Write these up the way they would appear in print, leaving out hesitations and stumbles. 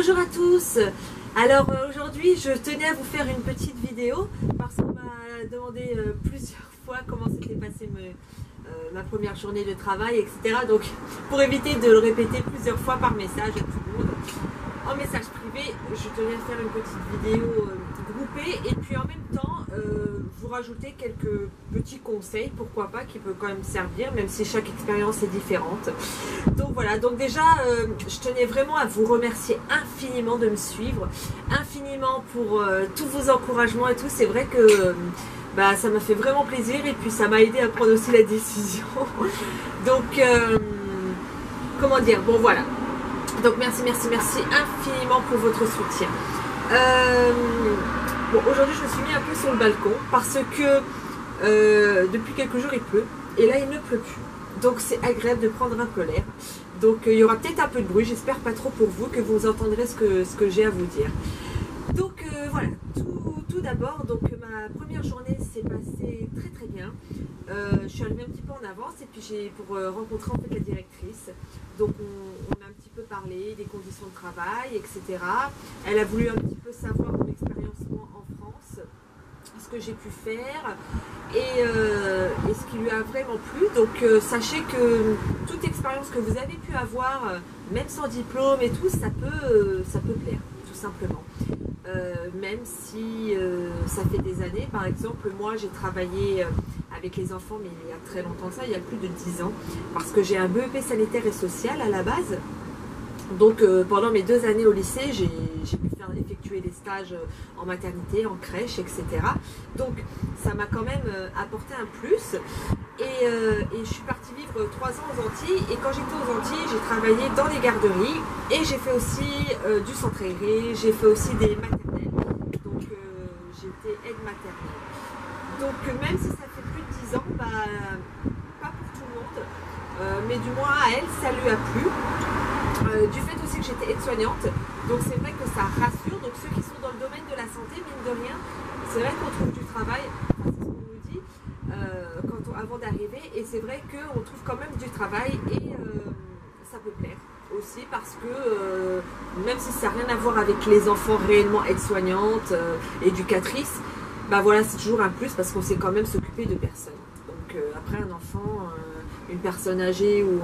Bonjour à tous. Alors aujourd'hui je tenais à vous faire une petite vidéo parce qu'on m'a demandé plusieurs fois comment s'était passée ma première journée de travail, etc. Donc pour éviter de le répéter plusieurs fois par message à tout le monde, en message privé, je tenais à faire une petite vidéo groupée et puis en même temps vous rajouter quelques petits conseils, pourquoi pas, qui peut quand même servir, même si chaque expérience est différente. Donc voilà, donc déjà je tenais vraiment à vous remercier infiniment de me suivre, infiniment pour tous vos encouragements et tout. C'est vrai que ça m'a fait vraiment plaisir et puis ça m'a aidé à prendre aussi la décision. Donc comment dire, bon voilà. Donc merci infiniment pour votre soutien. Bon, aujourd'hui je me suis mis un peu sur le balcon parce que depuis quelques jours il pleut et là il ne pleut plus. Donc c'est agréable de prendre un peu l'air. Donc il y aura peut-être un peu de bruit, j'espère pas trop pour vous, que vous entendrez ce que j'ai à vous dire. Donc voilà, tout d'abord, donc ma première journée s'est passée très bien. Je suis arrivée un petit peu en avance et puis j'ai pour rencontrer en fait la directrice. Donc on a un petit peu parlé des conditions de travail, etc. Elle a voulu un petit peu savoir mon expérience moi en France, ce que j'ai pu faire et ce qui lui a vraiment plu. Donc sachez que toute expérience que vous avez pu avoir, même sans diplôme et tout, ça peut plaire, tout simplement. Même si ça fait des années, par exemple, moi j'ai travaillé avec les enfants, mais il y a très longtemps ça, il y a plus de 10 ans, parce que j'ai un BEP sanitaire et social à la base. Donc pendant mes 2 années au lycée, j'ai pu effectuer des stages en maternité, en crèche, etc. Donc ça m'a quand même apporté un plus. Et je suis partie vivre 3 ans aux Antilles. Et quand j'étais aux Antilles, j'ai travaillé dans les garderies. Et j'ai fait aussi du centre aéré, j'ai fait aussi des maternelles. Donc j'étais aide maternelle. Donc même si ça fait plus de 10 ans, pas pour tout le monde, mais du moins à elle, ça lui a plu. Du fait aussi que j'étais aide-soignante, donc c'est vrai que ça rassure. Donc ceux qui sont dans le domaine de la santé, mine de rien, c'est vrai qu'on trouve du travail, c'est ce qu'on nous dit avant d'arriver, et c'est vrai qu'on trouve quand même du travail et ça peut plaire aussi parce que même si ça n'a rien à voir avec les enfants réellement aide-soignantes, éducatrices, voilà, c'est toujours un plus parce qu'on sait quand même s'occuper de personnes. Donc après un enfant, une personne âgée ou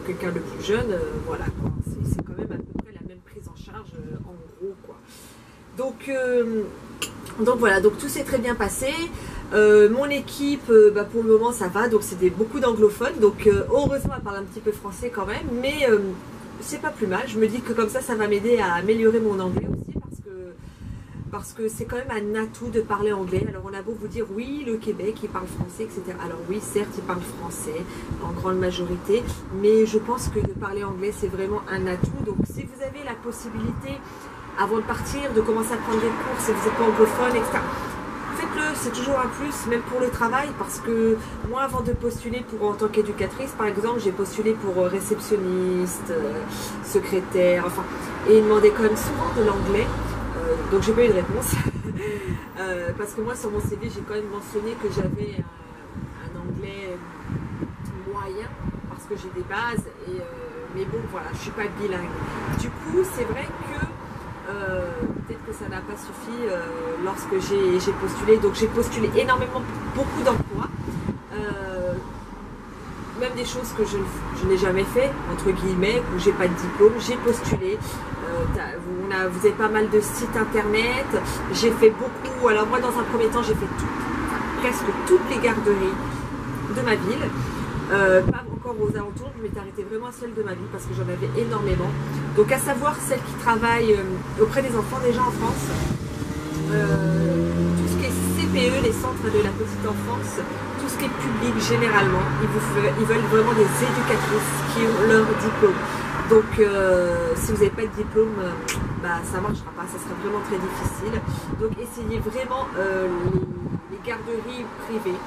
quelqu'un de plus jeune, voilà, c'est quand même à peu près la même prise en charge en gros, quoi. Donc voilà, donc tout s'est très bien passé. Mon équipe, pour le moment ça va, donc c'était beaucoup d'anglophones, donc heureusement elle parle un petit peu français quand même, mais c'est pas plus mal. Je me dis que comme ça va m'aider à améliorer mon anglais aussi, parce que c'est quand même un atout de parler anglais. Alors on a beau vous dire oui, le Québec il parle français, etc. Alors oui, certes il parle français en grande majorité, mais je pense que de parler anglais c'est vraiment un atout. Donc si vous avez la possibilité avant de partir de commencer à prendre des cours, si vous n'êtes pas anglophone, etc., faites-le, c'est toujours un plus, même pour le travail, parce que moi avant de postuler en tant qu'éducatrice par exemple, j'ai postulé pour réceptionniste, secrétaire, enfin, et ils demandaient quand même souvent de l'anglais. Donc j'ai pas eu de réponse parce que moi sur mon CV j'ai quand même mentionné que j'avais un anglais moyen parce que j'ai des bases mais bon voilà, je suis pas bilingue. Du coup c'est vrai que peut-être que ça n'a pas suffi lorsque j'ai postulé. Donc j'ai postulé énormément, beaucoup d'emplois, même des choses que je n'ai jamais fait, entre guillemets, où j'ai pas de diplôme. J'ai postulé. Vous avez pas mal de sites internet. J'ai fait beaucoup. Alors moi dans un premier temps j'ai fait presque toutes les garderies de ma ville, pas encore aux alentours. Je m'étais arrêtée vraiment à celle de ma ville parce que j'en avais énormément. Donc à savoir celles qui travaillent auprès des enfants déjà en France, tout ce qui est CPE, les centres de la petite enfance, tout ce qui est public généralement, ils veulent vraiment des éducatrices qui ont leur diplôme. Donc si vous n'avez pas de diplôme, ça ne marchera pas, ça sera vraiment très difficile. Donc essayez vraiment les garderies privées.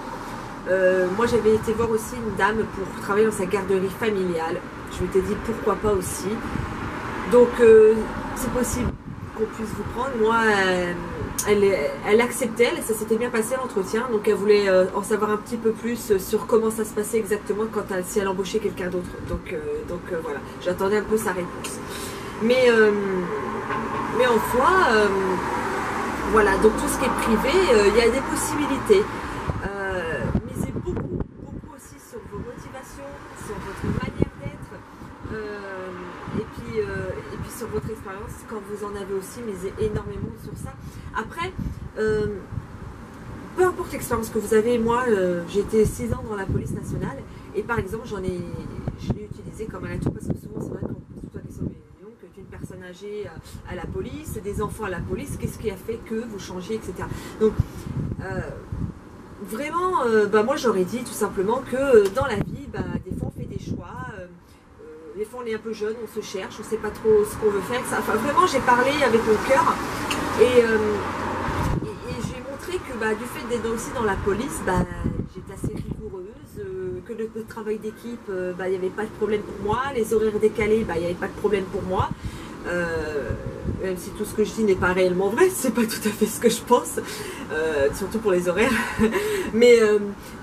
Moi j'avais été voir aussi une dame pour travailler dans sa garderie familiale. Je m'étais dit pourquoi pas aussi. Donc c'est possible qu'on puisse vous prendre. Moi elle acceptait, ça s'était bien passé l'entretien, donc elle voulait en savoir un petit peu plus sur comment ça se passait exactement si elle embauchait quelqu'un d'autre. Donc voilà, j'attendais un peu sa réponse. mais en soi, voilà, donc tout ce qui est privé, il y a des possibilités. Misez beaucoup, beaucoup aussi sur vos motivations, sur votre manière d'être, et puis sur votre expérience, quand vous en avez aussi, misez énormément sur ça. Après, peu importe l'expérience que vous avez, moi j'ai été 6 ans dans la police nationale, et par exemple je l'ai utilisé comme un atout, parce que souvent c'est vrai qu'on pose toute la question, une personne âgée à la police, des enfants à la police, qu'est-ce qui a fait que vous changez, etc. Donc vraiment, moi j'aurais dit tout simplement que dans la vie, des fois on fait des choix, des fois on est un peu jeune, on se cherche, on ne sait pas trop ce qu'on veut faire. Enfin, vraiment j'ai parlé avec mon cœur, et j'ai montré que du fait d'être aussi dans la police, j'étais assez rigoureuse, que le travail d'équipe, il n'y avait pas de problème pour moi, les horaires décalés, il n'y avait pas de problème pour moi. Même si tout ce que je dis n'est pas réellement vrai, c'est pas tout à fait ce que je pense, surtout pour les horaires. mais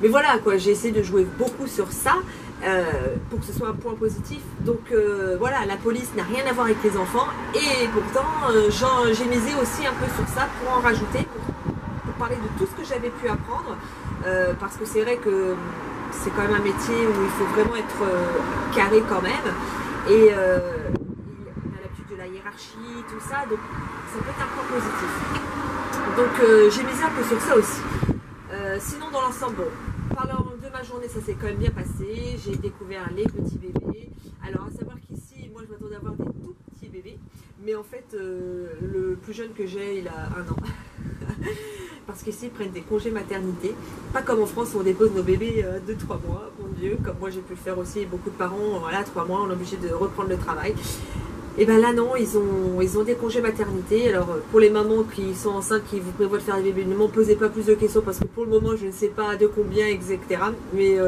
voilà quoi, j'ai essayé de jouer beaucoup sur ça pour que ce soit un point positif. Donc voilà, la police n'a rien à voir avec les enfants, et pourtant j'ai misé aussi un peu sur ça pour en rajouter, pour parler de tout ce que j'avais pu apprendre, parce que c'est vrai que c'est quand même un métier où il faut vraiment être carré quand même, et de la hiérarchie, tout ça, donc ça peut être un point positif. Donc j'ai misé un peu sur ça aussi. Sinon dans l'ensemble, parlant de ma journée, ça s'est quand même bien passé. J'ai découvert les petits bébés. Alors à savoir qu'ici, moi je m'attendais à avoir des tout petits bébés, mais en fait le plus jeune que j'ai, il a 1 an. Parce qu'ici ils prennent des congés maternité, pas comme en France où on dépose nos bébés de 3 mois, mon Dieu, comme moi j'ai pu le faire aussi. Beaucoup de parents, voilà, 3 mois, on est obligé de reprendre le travail. Et bien là non, ils ont des congés maternité. Alors pour les mamans qui sont enceintes, qui vous prévoient de faire des bébés, ne m'en posez pas plus de questions, parce que pour le moment je ne sais pas de combien, etc. Mais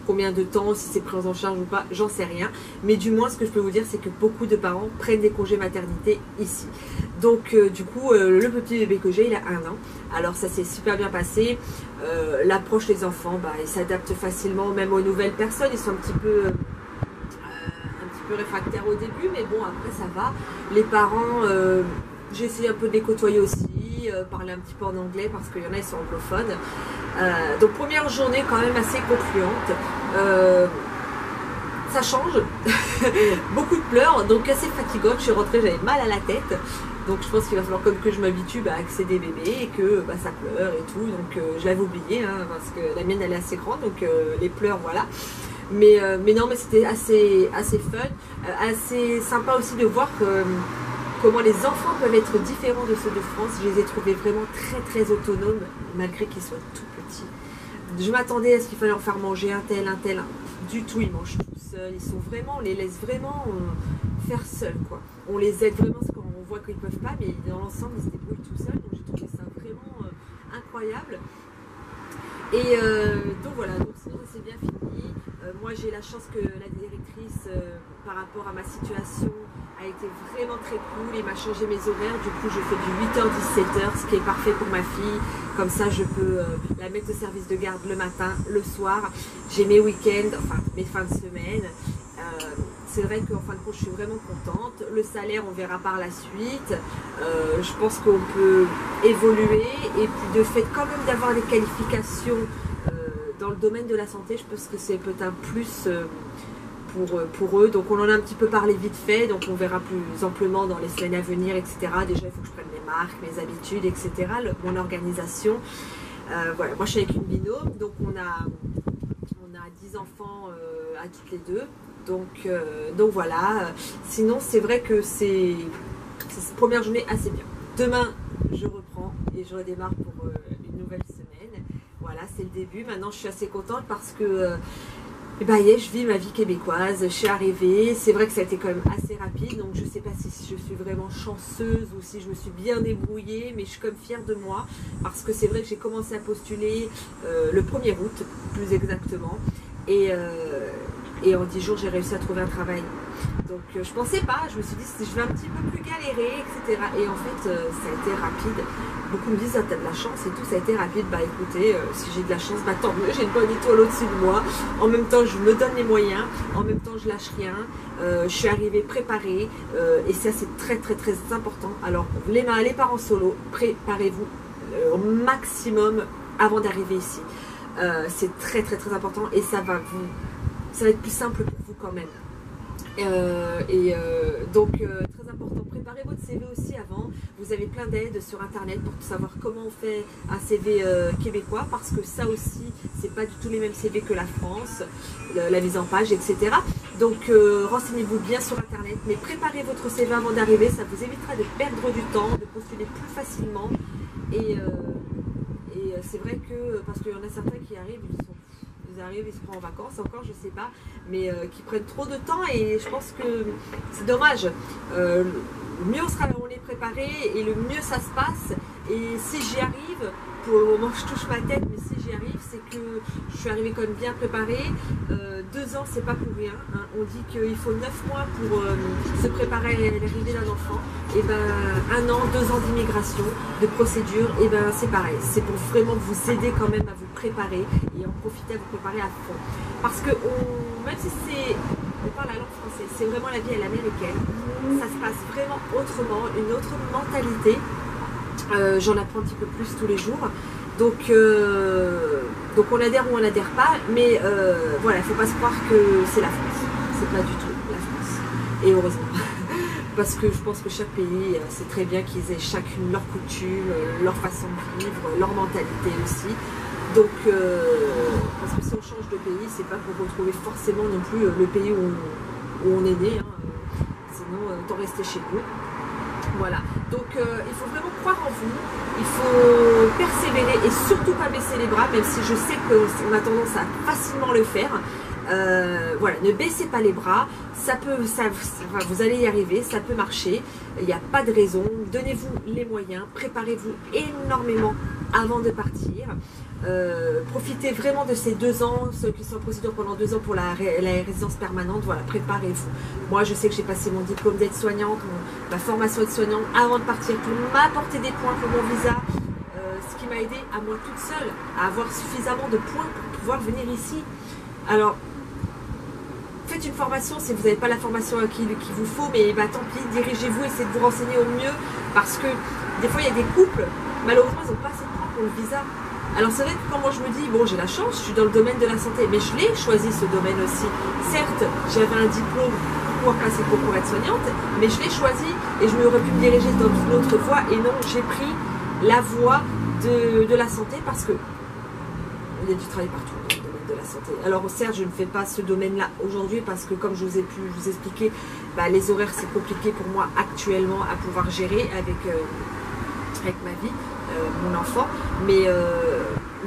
combien de temps, si c'est pris en charge ou pas, j'en sais rien. Mais du moins ce que je peux vous dire, c'est que beaucoup de parents prennent des congés maternité ici. Donc du coup le petit bébé que j'ai, il a 1 an. Alors ça s'est super bien passé. L'approche des enfants, ils s'adaptent facilement même aux nouvelles personnes. Ils sont un petit peu réfractaires au début, mais bon après ça va. Les parents, j'ai essayé un peu de les côtoyer aussi, parler un petit peu en anglais parce qu'il y en a, ils sont anglophones. Donc première journée quand même assez concluante. Ça change, beaucoup de pleurs, donc assez fatigante. Je suis rentrée, j'avais mal à la tête, donc je pense qu'il va falloir comme que je m'habitue à que c'est des bébés et que ça pleure et tout. Donc je l'avais oublié, parce que la mienne elle est assez grande, donc les pleurs voilà. Mais non, mais c'était assez fun, assez sympa aussi de voir comment les enfants peuvent être différents de ceux de France. Je les ai trouvés vraiment très autonomes, malgré qu'ils soient tout petits. Je m'attendais à ce qu'il fallait leur faire manger un tel. Du tout, ils mangent tout seuls. Ils sont vraiment, on les laisse vraiment faire seuls, quoi. On les aide vraiment quand on voit qu'ils ne peuvent pas, mais dans l'ensemble, ils se débrouillent tout seuls. Donc j'ai trouvé ça vraiment incroyable. Et donc voilà, donc sinon ça s'est bien fini. Moi j'ai la chance que la directrice, par rapport à ma situation, a été vraiment très cool. Il m'a changé mes horaires, du coup je fais du 8h-17h, ce qui est parfait pour ma fille. Comme ça je peux la mettre au service de garde le matin, le soir. J'ai mes week-ends, enfin mes fins de semaine. C'est vrai qu'en fin de compte je suis vraiment contente. Le salaire on verra par la suite. Je pense qu'on peut évoluer, et puis de fait quand même d'avoir des qualifications dans le domaine de la santé, je pense que c'est peut-être un plus pour eux. Donc on en a un petit peu parlé vite fait, donc on verra plus amplement dans les semaines à venir, etc. Déjà il faut que je prenne mes marques, mes habitudes, etc. Mon organisation. Voilà, moi je suis avec une binôme, donc on a 10 enfants à toutes les deux. Donc voilà, sinon c'est vrai que c'est cette première journée assez bien. Demain je reprends et je redémarre pour une nouvelle semaine. Voilà, c'est le début. Maintenant je suis assez contente parce que je vis ma vie québécoise, je suis arrivée. C'est vrai que ça a été quand même assez rapide, donc je ne sais pas si je suis vraiment chanceuse ou si je me suis bien débrouillée, mais je suis comme fière de moi parce que c'est vrai que j'ai commencé à postuler le 1er août, plus exactement, et en 10 jours j'ai réussi à trouver un travail. Donc je pensais pas, je me suis dit si je vais un petit peu plus galérer, etc. Et en fait ça a été rapide. beaucoup me disent ah, t'as de la chance et tout, ça a été rapide. Bah écoutez, si j'ai de la chance, bah tant mieux, j'ai une bonne étoile au-dessus de moi. En même temps, je me donne les moyens, en même temps, je lâche rien. Je suis arrivée préparée et ça, c'est très très très important. Alors, les parents solo, préparez-vous au maximum avant d'arriver ici. C'est très très très important et ça va être plus simple pour vous quand même. Donc très important, préparez votre CV aussi avant. Vous avez plein d'aides sur internet pour savoir comment on fait un CV québécois, parce que ça aussi c'est pas du tout les mêmes CV que la France, la mise en page, etc. Donc renseignez-vous bien sur internet, mais préparez votre CV avant d'arriver, ça vous évitera de perdre du temps, de postuler plus facilement. Et c'est vrai que, parce qu'il y en a certains qui arrivent, ils arrivent, ils se prennent en vacances encore, je sais pas, mais qui prennent trop de temps et je pense que c'est dommage. Le mieux on est préparé et le mieux ça se passe. Et si j'y arrive, pour le moment je touche ma tête, mais si j'y arrive, c'est que je suis arrivée quand même bien préparée. 2 ans, c'est pas pour rien, hein. On dit qu'il faut 9 mois pour se préparer à l'arrivée d'un enfant. Et ben 1 an, 2 ans d'immigration, de procédure, et ben c'est pareil. C'est pour vraiment vous aider quand même à vous préparer et en profiter à vous préparer à fond. Parce que même si on parle la langue française, c'est vraiment la vie à l'américaine. Ça se passe vraiment autrement, une autre mentalité. J'en apprends un petit peu plus tous les jours. Donc on adhère ou on n'adhère pas, mais voilà, il ne faut pas se croire que c'est la France. C'est pas du tout la France. Et heureusement. Parce que je pense que chaque pays, c'est très bien qu'ils aient chacune leur coutume, leur façon de vivre, leur mentalité aussi. Donc, parce que si on change de pays, c'est pas pour retrouver forcément non plus le pays où on est né. Hein. Sinon, autant rester chez nous. Voilà, donc il faut vraiment croire en vous, il faut persévérer et surtout pas baisser les bras, même si je sais qu'on a tendance à facilement le faire. Voilà, ne baissez pas les bras, vous allez y arriver, ça peut marcher, il n'y a pas de raison. Donnez-vous les moyens, préparez-vous énormément avant de partir. Profitez vraiment de ces 2 ans, ceux qui sont en procédure pendant 2 ans pour la résidence permanente. Voilà, préparez-vous. Moi, je sais que j'ai passé mon diplôme d'aide-soignante, ma formation d'aide-soignante avant de partir pour m'apporter des points pour mon visa, ce qui m'a aidé à moi toute seule à avoir suffisamment de points pour pouvoir venir ici. Alors, faites une formation si vous n'avez pas la formation qu'il vous faut, mais bah, tant pis, dirigez-vous, essayez de vous renseigner au mieux, parce que des fois, il y a des couples, malheureusement, ils n'ont pas assez de points pour le visa. Alors c'est vrai que quand moi je me dis, bon j'ai la chance, je suis dans le domaine de la santé, mais je l'ai choisi ce domaine aussi. Certes, j'avais un diplôme pour passer pour être soignante, mais je l'ai choisi et je m'aurais pu me diriger dans une autre voie, et non, j'ai pris la voie de la santé parce que il y a du travail partout dans le domaine de la santé. Alors certes, je ne fais pas ce domaine-là aujourd'hui parce que comme je vous ai pu vous expliquer, bah, les horaires c'est compliqué pour moi actuellement à pouvoir gérer avec ma vie. Mon enfant, mais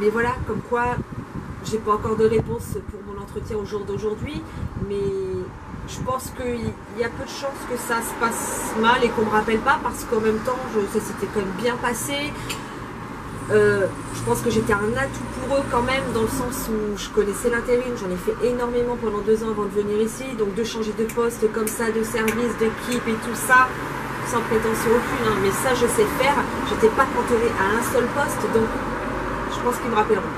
voilà, comme quoi j'ai pas encore de réponse pour mon entretien au jour d'aujourd'hui, mais je pense qu'il y a peu de chances que ça se passe mal et qu'on me rappelle pas, parce qu'en même temps ça s'était quand même bien passé. Je pense que j'étais un atout pour eux quand même, dans le sens où je connaissais l'intérim, j'en ai fait énormément pendant 2 ans avant de venir ici, donc de changer de poste comme ça, de service, d'équipe et tout ça, sans prétention aucune, hein, mais ça je sais faire. J'étais pas cantonnée à un seul poste, donc je pense qu'ils me rappelleront.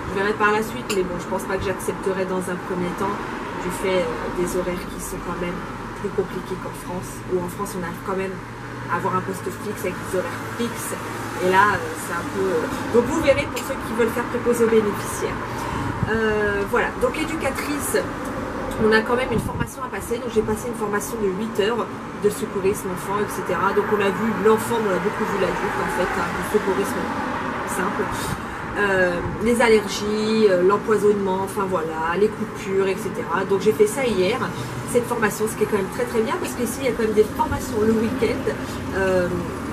Je verrai par la suite, mais bon, je pense pas que j'accepterai dans un premier temps, du fait des horaires qui sont quand même plus compliqués qu'en France, où en France on arrive quand même à avoir un poste fixe avec des horaires fixes, et là c'est un peu... Donc vous verrez pour ceux qui veulent faire préposer aux bénéficiaires. Voilà, donc éducatrice, on a quand même une formation à passer, donc j'ai passé une formation de 8 heures de secourisme enfant, etc. Donc on a vu l'enfant, on a beaucoup vu l'adulte en fait, hein, le secourisme simple. Les allergies, l'empoisonnement, enfin voilà, les coupures, etc. Donc j'ai fait ça hier, cette formation, ce qui est quand même très très bien, parce qu'ici il y a quand même des formations le week-end,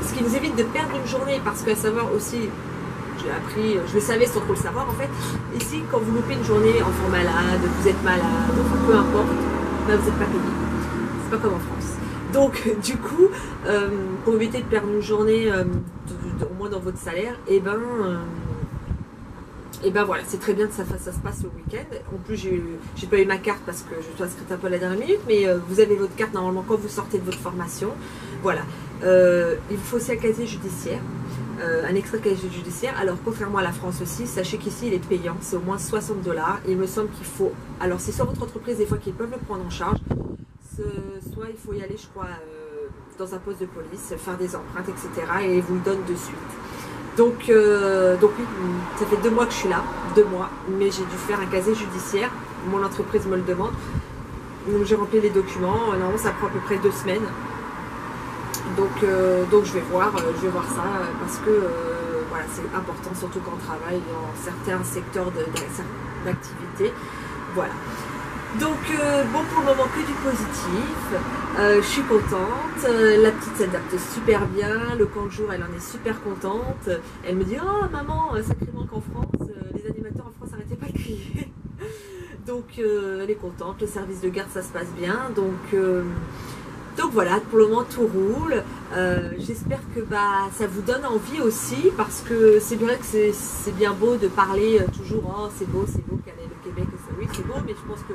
ce qui nous évite de perdre une journée, parce qu'à savoir aussi, j'ai appris, je le savais sans trop le savoir en fait, ici quand vous loupez une journée, enfant malade, vous êtes malade, enfin peu importe, ben, vous n'êtes pas payé. C'est pas comme en France. Donc du coup, pour éviter de perdre une journée au moins dans votre salaire, et ben voilà, c'est très bien que ça se passe le week-end. En plus, j'ai pas eu ma carte parce que je suis inscrite un peu à la dernière minute, mais vous avez votre carte normalement quand vous sortez de votre formation. Voilà. Il vous faut aussi un casier judiciaire. un extrait de casier judiciaire. Alors contrairement à la France aussi, sachez qu'ici il est payant, c'est au moins 60 $. Il me semble qu'il faut, alors c'est soit votre entreprise des fois qu'ils peuvent le prendre en charge, soit il faut y aller je crois dans un poste de police, faire des empreintes etc. et ils vous le donnent de suite. Donc oui, ça fait 2 mois que je suis là, 2 mois, mais j'ai dû faire un casier judiciaire, mon entreprise me le demande. Donc j'ai rempli les documents, normalement ça prend à peu près 2 semaines. Donc je vais voir ça parce que voilà, c'est important, surtout quand on travaille dans certains secteurs d'activité. Voilà. Donc bon, pour le moment que du positif, je suis contente, la petite s'adapte super bien, le camp de jour elle en est super contente, elle me dit oh maman, sacrément qu'en France, les animateurs en France n'arrêtaient pas de crier. Donc elle est contente, le service de garde ça se passe bien, donc voilà, pour le moment tout roule. J'espère que ça vous donne envie aussi, parce que c'est vrai que c'est bien beau de parler toujours oh c'est beau qu'elle est le Québec, oui c'est beau, mais je pense que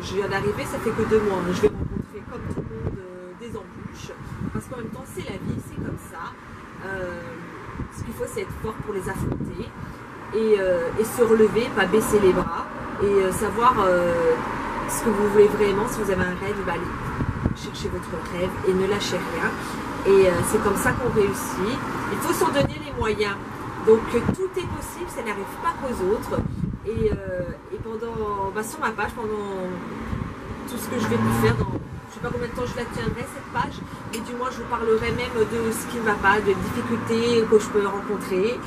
je viens d'arriver, ça fait que 2 mois, je vais rencontrer comme tout le monde des embûches, parce qu'en même temps c'est la vie, c'est comme ça. Ce qu'il faut c'est être fort pour les affronter et se relever, pas baisser les bras et savoir ce que vous voulez vraiment. Si vous avez un rêve, allez cherchez votre rêve et ne lâchez rien. Et c'est comme ça qu'on réussit. Il faut s'en donner les moyens. Donc tout est possible, ça n'arrive pas qu'aux autres. Et pendant, sur ma page, pendant tout ce que je vais vous faire, dans, je ne sais pas combien de temps je la tiendrai cette page, mais du moins je vous parlerai même de ce qui ne va pas, de difficultés que je peux rencontrer.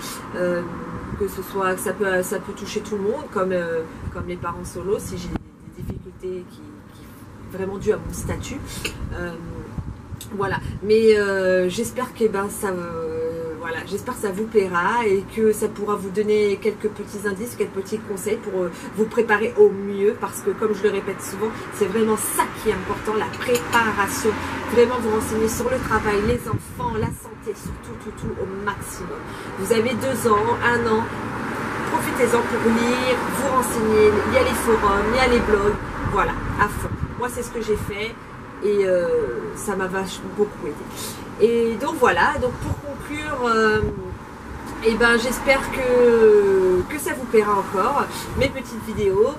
Que ce soit, ça peut toucher tout le monde, comme les parents solos, si j'ai des difficultés qui vraiment dues à mon statut. Voilà, mais j'espère que voilà, j'espère que ça vous plaira et que ça pourra vous donner quelques petits indices, quelques petits conseils pour vous préparer au mieux, parce que comme je le répète souvent, c'est vraiment ça qui est important, la préparation. Vraiment vous renseigner sur le travail, les enfants, la santé, surtout tout au maximum. Vous avez 2 ans, 1 an, profitez-en pour lire, vous renseigner, il y a les forums, il y a les blogs, voilà, à fond. Moi c'est ce que j'ai fait. Et ça m'a vachement beaucoup aidé. Et donc voilà, donc pour conclure, j'espère que ça vous plaira encore, mes petites vidéos.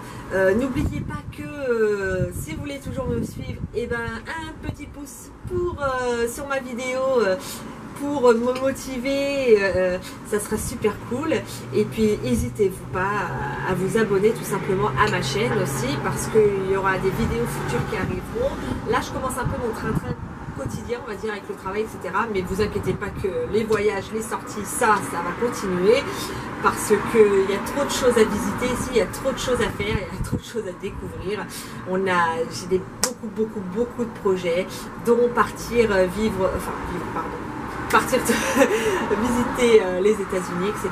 N'oubliez pas que si vous voulez toujours me suivre, un petit pouce sur ma vidéo pour me motiver, ça sera super cool. Et puis n'hésitez-vous pas à vous abonner tout simplement à ma chaîne aussi, parce qu'il y aura des vidéos futures qui arriveront. Là je commence un peu mon train-train quotidien, on va dire, avec le travail etc, mais vous inquiétez pas que les voyages, les sorties, ça va continuer, parce qu'il y a trop de choses à visiter ici, il y a trop de choses à faire, il y a trop de choses à découvrir. J'ai beaucoup de projets, dont partir visiter les États-Unis, etc.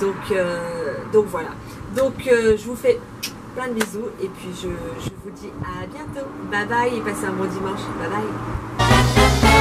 Donc voilà. Donc je vous fais plein de bisous et puis je vous dis à bientôt. Bye bye et passez un bon dimanche. Bye bye.